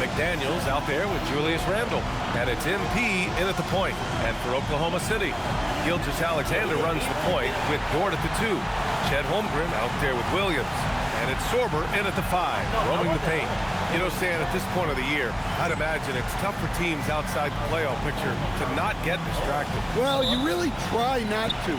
McDaniels out there with Julius Randle. And it's MP in at the point. And for Oklahoma City, Gilgeous-Alexander runs the point with Dort at the 2. Chet Holmgren out there with Williams. And it's Sorber in at the 5, roaming the paint. You know, Stan, at this point of the year, I'd imagine it's tough for teams outside the playoff picture to not get distracted. Well, you really try not to.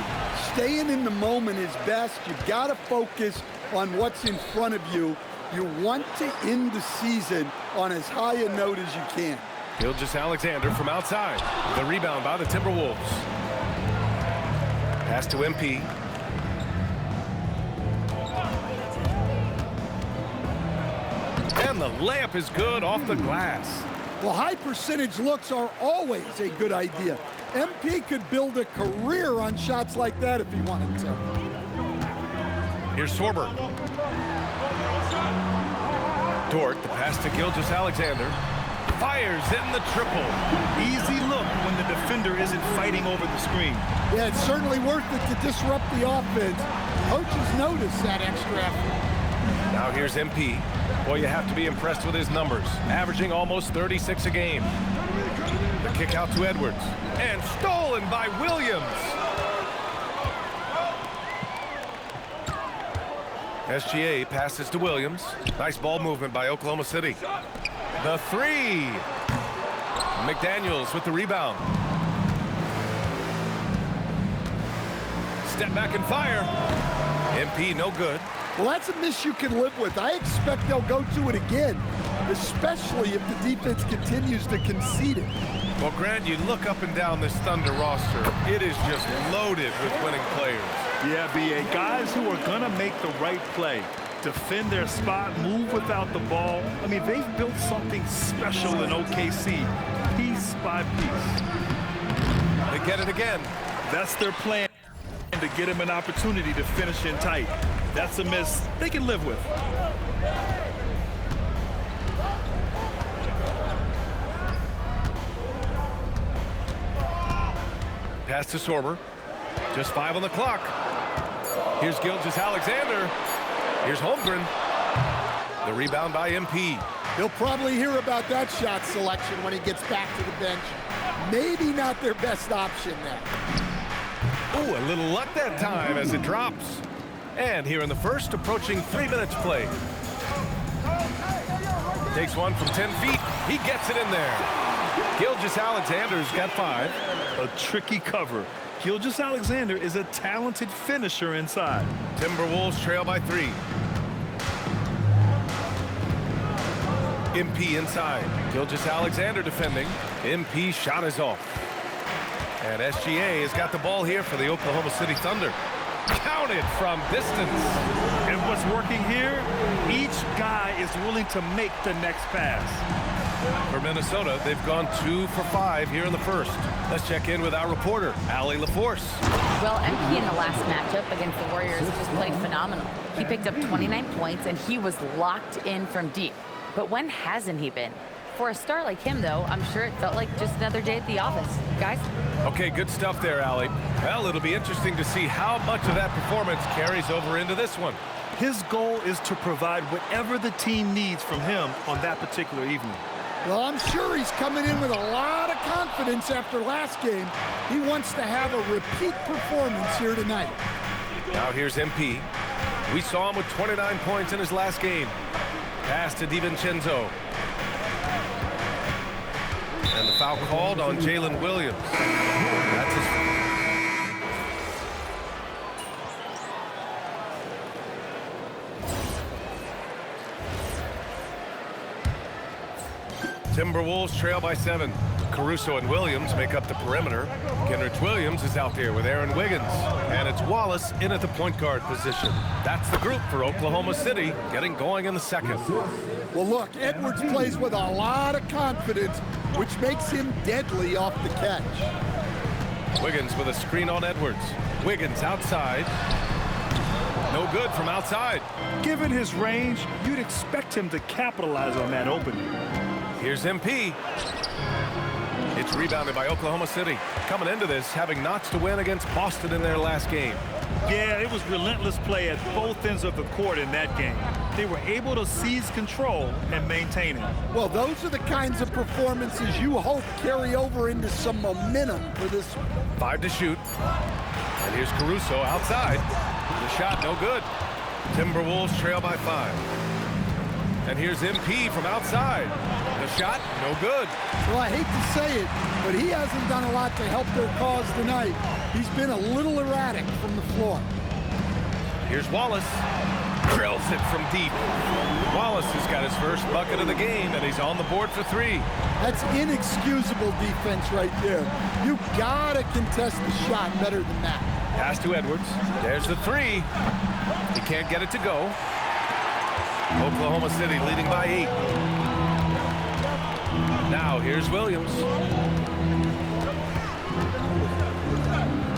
Staying in the moment is best. You've got to focus on what's in front of you. You want to end the season on as high a note as you can. Gilgeous-Alexander from outside. The rebound by the Timberwolves. Pass to MP. And the layup is good off the glass. Well, high percentage looks are always a good idea. MP could build a career on shots like that if he wanted to. Here's Sorber. Dort, the pass to Gilgeous-Alexander. Fires in the triple. Easy look when the defender isn't fighting over the screen. Yeah, it's certainly worth it to disrupt the offense. Coaches notice that extra effort. Now here's MP. Boy, you have to be impressed with his numbers. Averaging almost 36 a game. The kick out to Edwards. And stolen by Williams. SGA passes to Williams. Nice ball movement by Oklahoma City. The 3. McDaniels with the rebound. Step back and fire. MP no good. Well, that's a miss you can live with. I expect they'll go to it again, especially if the defense continues to concede it. Well, Grant, you look up and down this Thunder roster. It is just loaded with winning players. Yeah, B.A. Guys who are going to make the right play, defend their spot, move without the ball. I mean, they've built something special in OKC, piece by piece. They get it again. That's their plan, to get him an opportunity to finish in tight. That's a miss they can live with. Pass to Sorber. Just 5 on the clock. Here's Gilgeous-Alexander. Here's Holmgren. The rebound by MP. He'll probably hear about that shot selection when he gets back to the bench. Maybe not their best option there. Ooh, a little luck that time as it drops. And here in the first, approaching 3 minutes played. Takes one from 10 feet. He gets it in there. Gilgeous-Alexander's got 5. A tricky cover. Gilgeous-Alexander is a talented finisher inside. Timberwolves trail by 3. MP inside. Gilgeous-Alexander defending. MP shot is off. And SGA has got the ball here for the Oklahoma City Thunder. Counted from distance. And what's working here? Each guy is willing to make the next pass. For Minnesota, they've gone 2 for 5 here in the first. Let's check in with our reporter, Allie LaForce. Well, MP in the last matchup against the Warriors just played phenomenal. He picked up 29 points, and he was locked in from deep. But when hasn't he been? For a star like him, though, I'm sure it felt like just another day at the office. Guys? Okay, good stuff there, Allie. Well, it'll be interesting to see how much of that performance carries over into this one. His goal is to provide whatever the team needs from him on that particular evening. Well, I'm sure he's coming in with a lot of confidence after last game. He wants to have a repeat performance here tonight. Now here's MP. We saw him with 29 points in his last game. Pass to DiVincenzo. And the foul called on Jalen Williams. That's his... Timberwolves trail by 7. Caruso and Williams make up the perimeter. Kenrich Williams is out there with Aaron Wiggins. And it's Wallace in at the point guard position. That's the group for Oklahoma City getting going in the second. Well, look, Edwards plays with a lot of confidence, which makes him deadly off the catch. Wiggins with a screen on Edwards. Wiggins outside. No good from outside. Given his range, you'd expect him to capitalize on that opening. Here's MP. It's rebounded by Oklahoma City. Coming into this, having notched to win against Boston in their last game. Yeah, it was relentless play at both ends of the court in that game. They were able to seize control and maintain it. Well, those are the kinds of performances you hope carry over into some momentum for this. 5 to shoot. And here's Caruso outside. The shot no good. Timberwolves trail by 5. And here's MP from outside. The shot no good. Well, I hate to say it, but he hasn't done a lot to help their cause tonight. He's been a little erratic from the floor. Here's Wallace. Drills it from deep. Wallace has got his first bucket of the game, and he's on the board for 3. That's inexcusable defense right there. You gotta contest the shot better than that. Pass to Edwards. There's the 3. He can't get it to go. Oklahoma City leading by 8. Now here's Williams.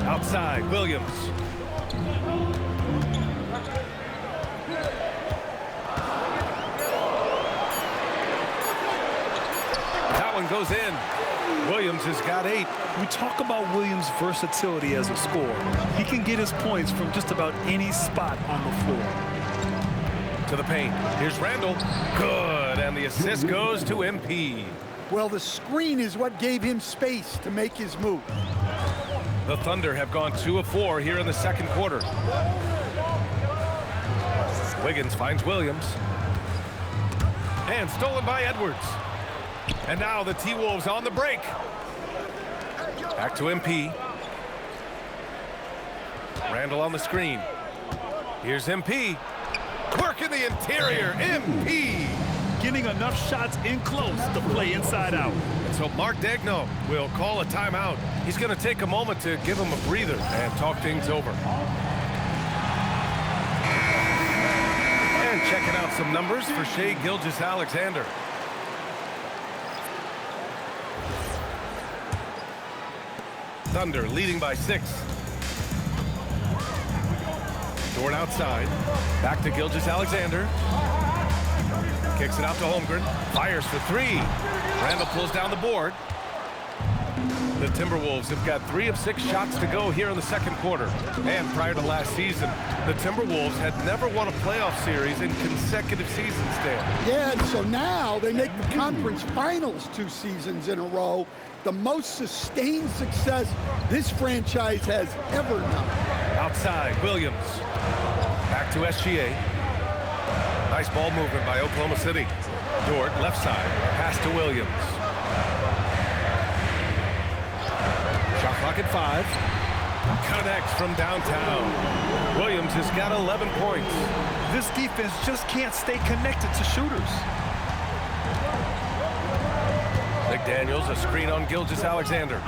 Outside, Williams. That one goes in. Williams has got 8. We talk about Williams' versatility as a scorer. He can get his points from just about any spot on the floor. To the paint. Here's Randall. Good. And the assist goes to MP. Well, the screen is what gave him space to make his move. The Thunder have gone 2 of 4 here in the second quarter. Wiggins finds Williams. And stolen by Edwards. And now the T-Wolves on the break. Back to MP. Randall on the screen. Here's MP. Work in the interior. MP. Getting enough shots in close to play inside out. So Mark Daigneault will call a timeout. He's going to take a moment to give him a breather and talk things over. And checking out some numbers for Shai Gilgeous-Alexander. Thunder leading by 6. Dort outside. Back to Gilgeous-Alexander. Kicks it out to Holmgren. Fires for 3. Randall pulls down the board. The Timberwolves have got 3 of 6 shots to go here in the second quarter. And prior to last season, the Timberwolves had never won a playoff series in consecutive seasons, Dan. Yeah, and so now they make the conference finals 2 seasons in a row. The most sustained success this franchise has ever known. Outside, Williams. Back to SGA. Nice ball movement by Oklahoma City. Dort, left side. Pass to Williams. Shot clock at 5. Connects from downtown. Williams has got 11 points. This defense just can't stay connected to shooters. McDaniels, a screen on Gilgeous-Alexander.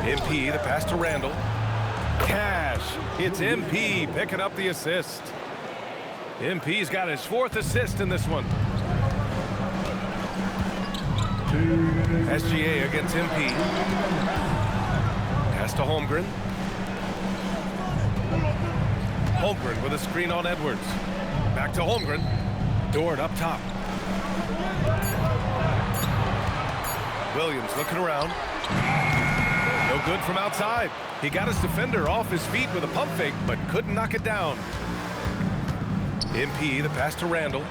MP, the pass to Randall. Cash. It's MP picking up the assist. MP's got his 4th assist in this one. SGA against MP. Pass to Holmgren. Holmgren with a screen on Edwards. Back to Holmgren. Dort up top. Williams looking around. No good from outside. He got his defender off his feet with a pump fake, but couldn't knock it down. MP, the pass to Randall.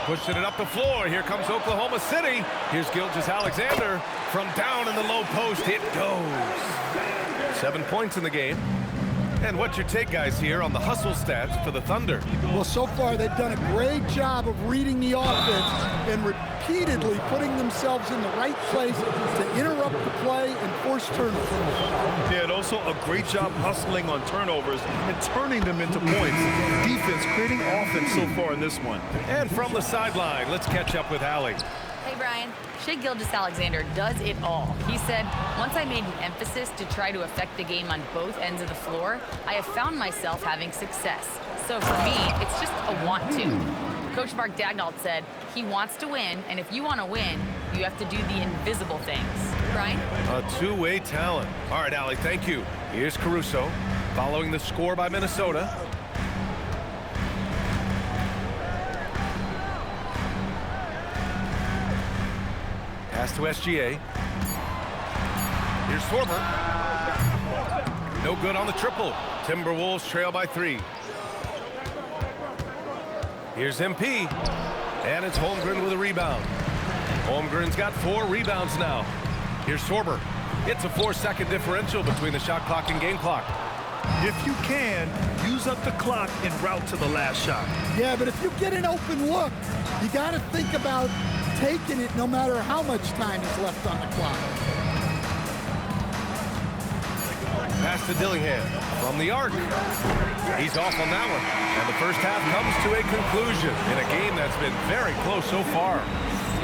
Pushing it up the floor. Here comes Oklahoma City. Here's Gilgeous-Alexander. From down in the low post, it goes. 7 points in the game. And what's your take, guys, here on the hustle stats for the Thunder? Well, so far they've done a great job of reading the offense and repeatedly putting themselves in the right place to interrupt the play and force turnovers. Yeah, and also a great job hustling on turnovers and turning them into points. Defense creating offense so far in this one. And from the sideline, let's catch up with Allie. Hey, Brian. Shai Gilgeous-Alexander does it all. He said, once I made an emphasis to try to affect the game on both ends of the floor, I have found myself having success. So for me, it's just a want to. Coach Mark Daigneault said, he wants to win, and if you want to win, you have to do the invisible things. Brian? A two-way talent. All right, Allie, thank you. Here's Caruso, following the score by Minnesota. Pass to SGA. Here's Sorber. No good on the triple. Timberwolves trail by 3. Here's MP. And it's Holmgren with a rebound. Holmgren's got 4 rebounds now. Here's Sorber. It's a 4-second differential between the shot clock and game clock. If you can, use up the clock en route to the last shot. Yeah, but if you get an open look, you got to think about taking it no matter how much time is left on the clock. Pass to Dillingham from the arc. He's off on that one. And the first half comes to a conclusion in a game that's been very close so far.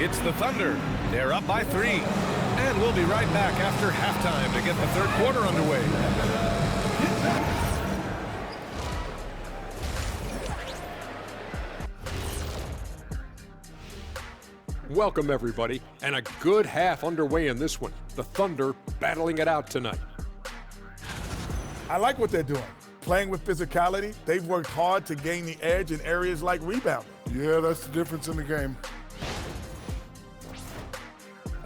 It's the Thunder. They're up by 3. And we'll be right back after halftime to get the third quarter underway. Welcome, everybody, and a good half underway in this one. The Thunder battling it out tonight. I like what they're doing. Playing with physicality, they've worked hard to gain the edge in areas like rebounding. Yeah, that's the difference in the game.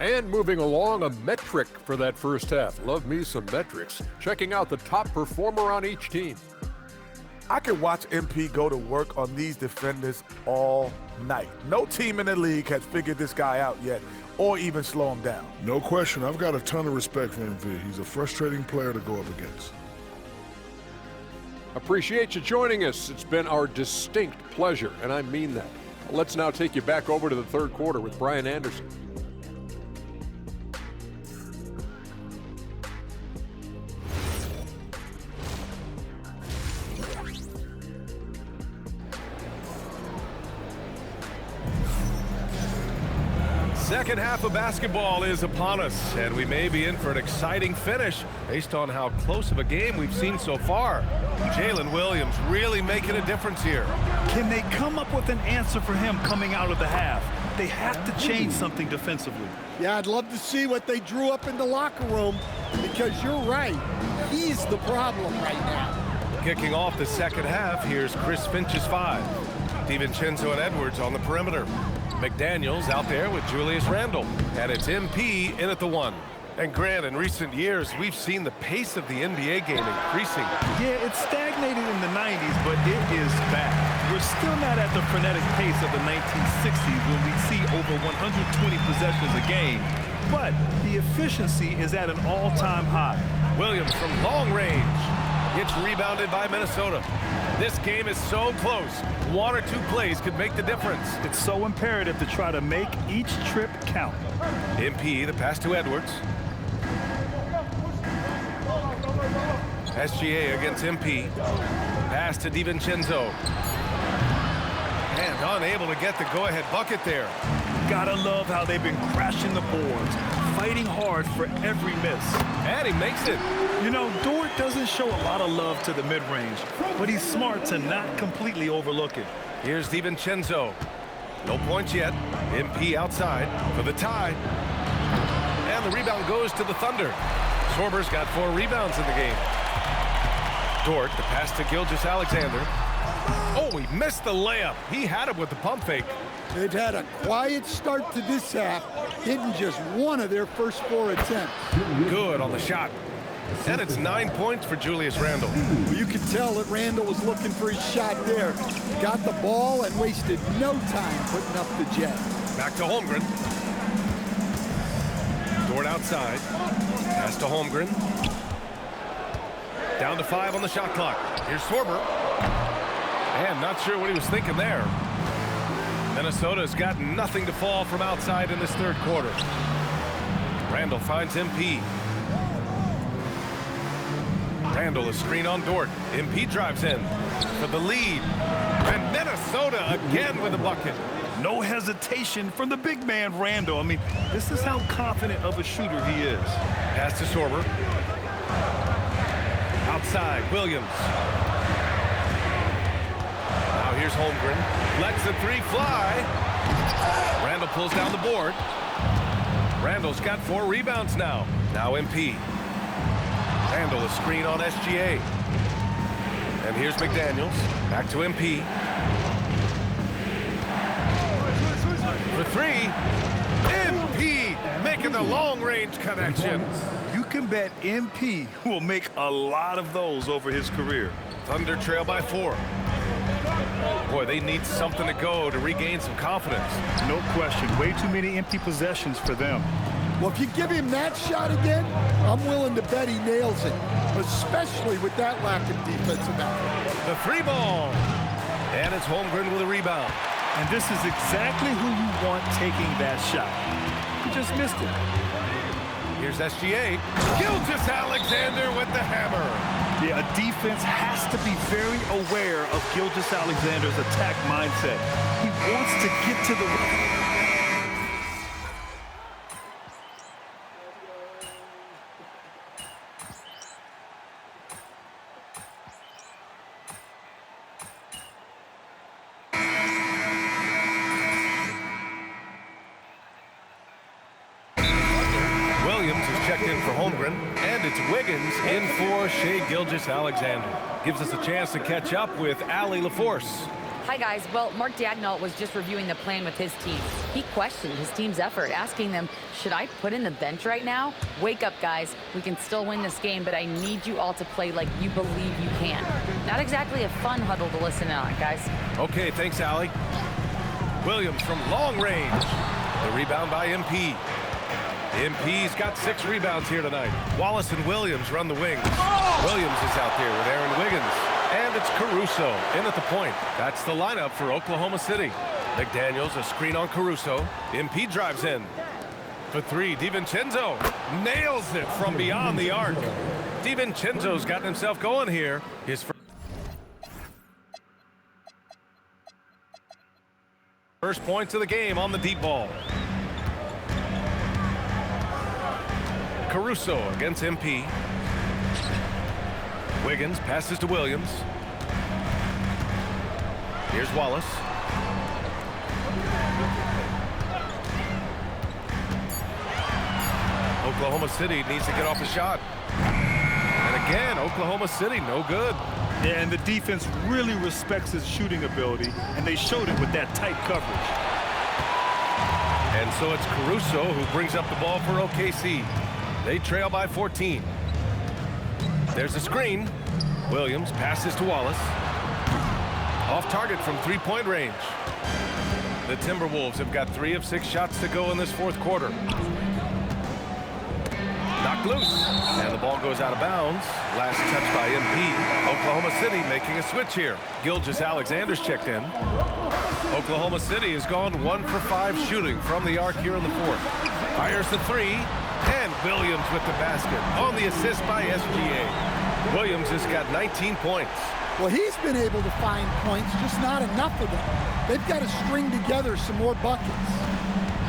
And moving along, a metric for that first half. Love me some metrics. Checking out the top performer on each team. I could watch MP go to work on these defenders all night. No team in the league has figured this guy out yet or even slow him down. No question. I've got a ton of respect for MP. He's a frustrating player to go up against. Appreciate you joining us. It's been our distinct pleasure, and I mean that. Let's now take you back over to the third quarter with Brian Anderson. Second half of basketball is upon us, and we may be in for an exciting finish based on how close of a game we've seen so far. Jalen Williams really making a difference here. Can they come up with an answer for him coming out of the half? They have to change something defensively. Yeah, I'd love to see what they drew up in the locker room because you're right. He's the problem right now. Kicking off the second half, here's Chris Finch's 5. DiVincenzo and Edwards on the perimeter. McDaniels out there with Julius Randle. And it's MP in at the 1. And Grant, in recent years, we've seen the pace of the NBA game increasing. Yeah, it stagnated in the 90s, but it is back. We're still not at the frenetic pace of the 1960s when we see over 120 possessions a game. But the efficiency is at an all-time high. Williams from long range. Gets rebounded by Minnesota. This game is so close. 1 or 2 plays could make the difference. It's so imperative to try to make each trip count. MP, the pass to Edwards. SGA against MP. Pass to DiVincenzo. And unable to get the go-ahead bucket there. Gotta love how they've been crashing the boards, fighting hard for every miss. And he makes it. You know, Dort doesn't show a lot of love to the mid-range, but he's smart to not completely overlook it. Here's DiVincenzo. No points yet. MP outside for the tie. And the rebound goes to the Thunder. Sorber's got 4 rebounds in the game. Dort, the pass to Gilgeous-Alexander. Oh, he missed the layup. He had it with the pump fake. They've had a quiet start to this half, hitting just 1 of their first 4 attempts. Good on the shot. And it's 9 points for Julius Randle. Well, you could tell that Randle was looking for his shot there. Got the ball and wasted no time putting up the jet. Back to Holmgren. Dort outside. Pass to Holmgren. Down to 5 on the shot clock. Here's Sorber. And not sure what he was thinking there. Minnesota's got nothing to fall from outside in this third quarter. Randle finds MP. Randle, a screen on Dort. MP drives in for the lead. And Minnesota again with a bucket. No hesitation from the big man, Randle. I mean, this is how confident of a shooter he is. Pass to Sorber. Outside, Williams. Now here's Holmgren. Lets the 3 fly. Randle pulls down the board. Randle's got 4 rebounds now. Now MP. Randle, a screen on SGA. And here's McDaniels. Back to MP. For 3. MP making the long-range connection. You can bet MP will make a lot of those over his career. Thunder trail by 4. Boy, they need something to go to regain some confidence. No question. Way too many empty possessions for them. Well, if you give him that shot again, I'm willing to bet he nails it, especially with that lack of defensive effort. The free ball. And it's Holmgren with a rebound. And this is exactly who you want taking that shot. He just missed it. Here's SGA. Gilgeous-Alexander with the hammer. Yeah, a defense has to be very aware of Gilgeous-Alexander's attack mindset. He wants to get to the... And it's Wiggins in for Shai Gilgeous-Alexander. Gives us a chance to catch up with Allie LaForce. Hi, guys. Well, Mark Daigneault was just reviewing the plan with his team. He questioned his team's effort, asking them, should I put in the bench right now? Wake up, guys. We can still win this game, but I need you all to play like you believe you can. Not exactly a fun huddle to listen in on, guys. Okay, thanks, Allie. Williams from long range. The rebound by MP. MP's got 6 rebounds here tonight. Wallace and Williams run the wings. Williams is out there with Aaron Wiggins. And it's Caruso in at the point. That's the lineup for Oklahoma City. McDaniels, a screen on Caruso. MP drives in. For 3, DiVincenzo nails it from beyond the arc. DiVincenzo's gotten himself going here. His first points of the game on the deep ball. Caruso against MP. Wiggins passes to Williams. Here's Wallace. Oklahoma City needs to get off the shot. And again, Oklahoma City, no good. Yeah, and the defense really respects his shooting ability, and they showed it with that tight coverage. And so it's Caruso who brings up the ball for OKC. They trail by 14. There's a screen. Williams passes to Wallace. Off target from 3-point range. The Timberwolves have got 3 of 6 shots to go in this fourth quarter. Knocked loose. And the ball goes out of bounds. Last touch by MP. Oklahoma City making a switch here. Gilgeous-Alexander's checked in. Oklahoma City has gone 1 for 5 shooting from the arc here in the fourth. Fires the 3. And Williams with the basket on the assist by SGA. Williams has got 19 points. Well, he's been able to find points, just not enough of them. They've got to string together some more buckets.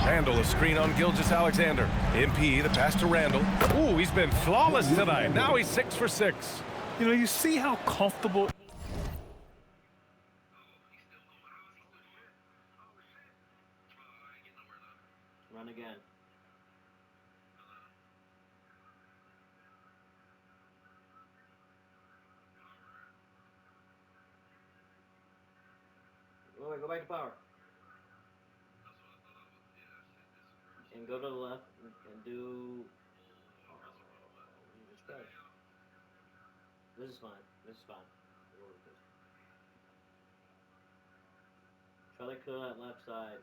Randall, a screen on Gilgeous-Alexander. MP, the pass to Randall. Ooh, he's been flawless tonight. Now he's 6 for 6. You know, you see how comfortable... Run again. Go back to power. And go to the left and do... This is fine. This is fine. Try to clear that left side.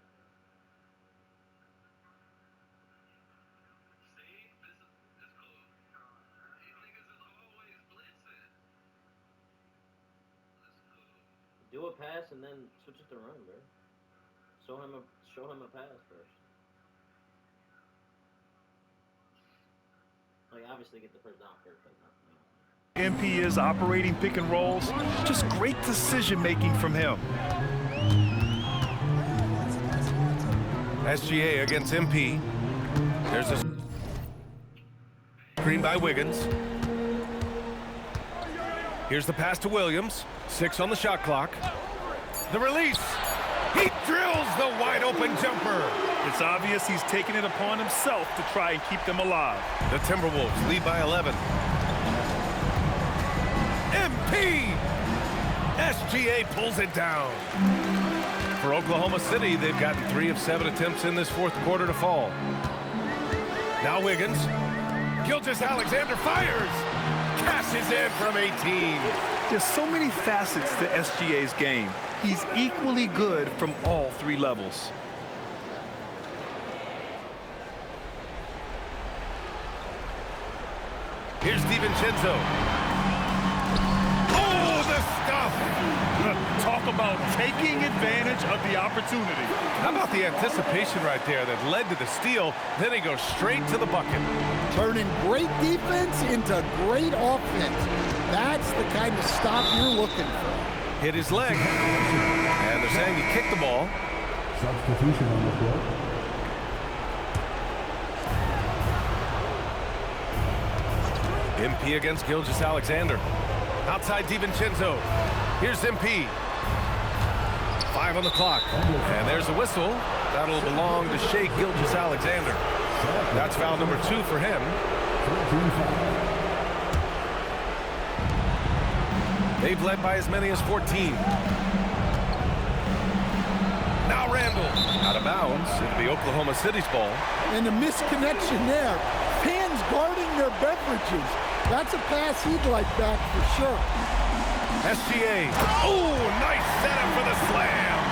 Do a pass and then switch it to run, bro. Show him a pass first. Like, obviously get the first down first, but not. MP is operating pick and rolls. Just great decision making from him. SGA against MP. There's a screen by Wiggins. Here's the pass to Williams. 6 on the shot clock. The release. He drills the wide open jumper. It's obvious he's taking it upon himself to try and keep them alive. The Timberwolves lead by 11. MP! SGA pulls it down. For Oklahoma City, they've gotten 3 of 7 attempts in this fourth quarter to fall. Now Wiggins. Gilgeous-Alexander fires. Cashes in from 18. There's so many facets to SGA's game. He's equally good from all three levels. Here's DiVincenzo. Oh, the stuff! Talk about taking advantage of the opportunity. How about the anticipation right there that led to the steal? Then he goes straight to the bucket. Turning great defense into great offense. That's the kind of stop you're looking for. Hit his leg. And they're saying he kicked the ball. Substitution on the floor. MP against Gilgeous-Alexander. Outside DiVincenzo. Here's MP. 5 on the clock. And there's a whistle. That'll belong to Shai Gilgeous-Alexander. That's foul number 2 for him. They've led by as many as 14. Now Randall. Out of bounds. It'll be Oklahoma City's ball. And the misconnection there. Fans guarding their beverages. That's a pass he'd like back for sure. SGA. Oh, nice setup for the slam.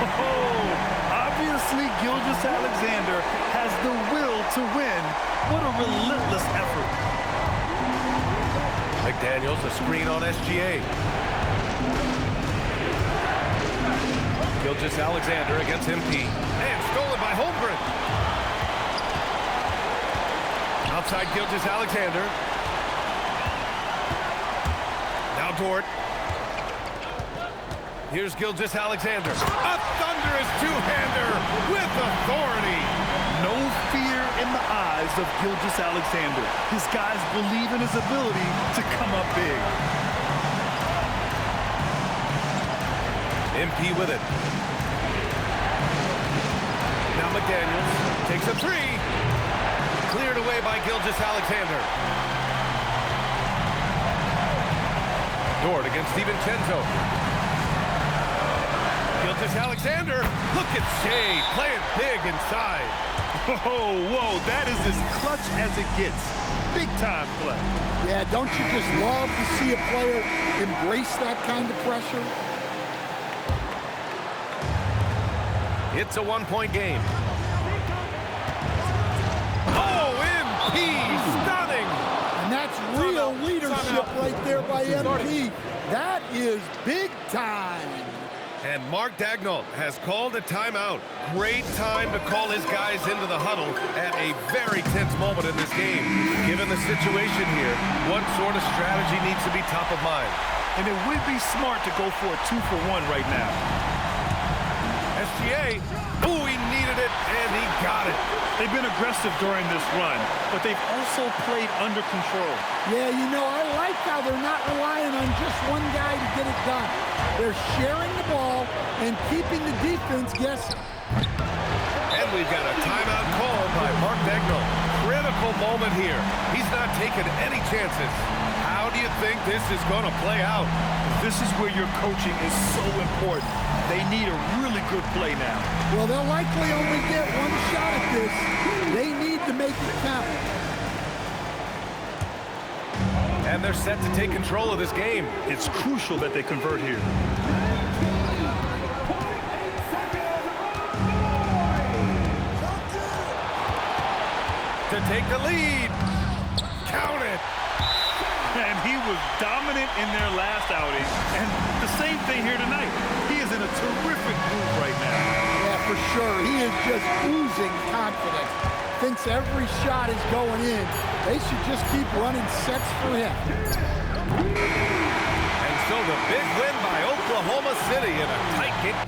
Oh, obviously Gilgeous-Alexander has the will to win. What a relentless effort. McDaniels, a screen on SGA. Gilgeous-Alexander against MP. And stolen by Holmgren. Outside Gilgeous-Alexander. Now Dort. Here's Gilgeous-Alexander. A thunderous two-hander with authority. No fear in the eyes of Gilgeous-Alexander. His guys believe in his ability to come up big. MP with it. Now McDaniels takes a three. Cleared away by Gilgeous-Alexander. Dort against DiVincenzo. Gilgeous-Alexander. Look at Shai playing big inside. Whoa, that is as clutch as it gets. Big time play. Yeah, don't you just love to see a player embrace that kind of pressure? It's a one-point game. Oh, MP, stunning. And that's real leadership right there by MP. That is big time. And Mark Daigneault has called a timeout. Great time to call his guys into the huddle at a very tense moment in this game. Given the situation here, what sort of strategy needs to be top of mind? And it would be smart to go for a 2-for-1 right now. SGA, ooh, he needed it, and he got it. They've been aggressive during this run, but they've also played under control. Yeah, you know, I like how they're not relying on just one guy to get it done. They're sharing the ball and keeping the defense guessing. And we've got a timeout called by Mark Daigneault. Critical moment here. He's not taking any chances. How do you think this is going to play out? This is where your coaching is so important. They need a really good play now. Well, they'll likely only get one shot at this. They need to make it count. And they're set to take control of this game. It's crucial that they convert here. To take the lead. Count it. And he was dominant in their last outing. And the same thing here tonight. He is in a terrific move right now. Yeah, for sure. He is just oozing confidence. Thinks every shot is going in. They should just keep running sets for him. And so the big win by Oklahoma City in a tight game.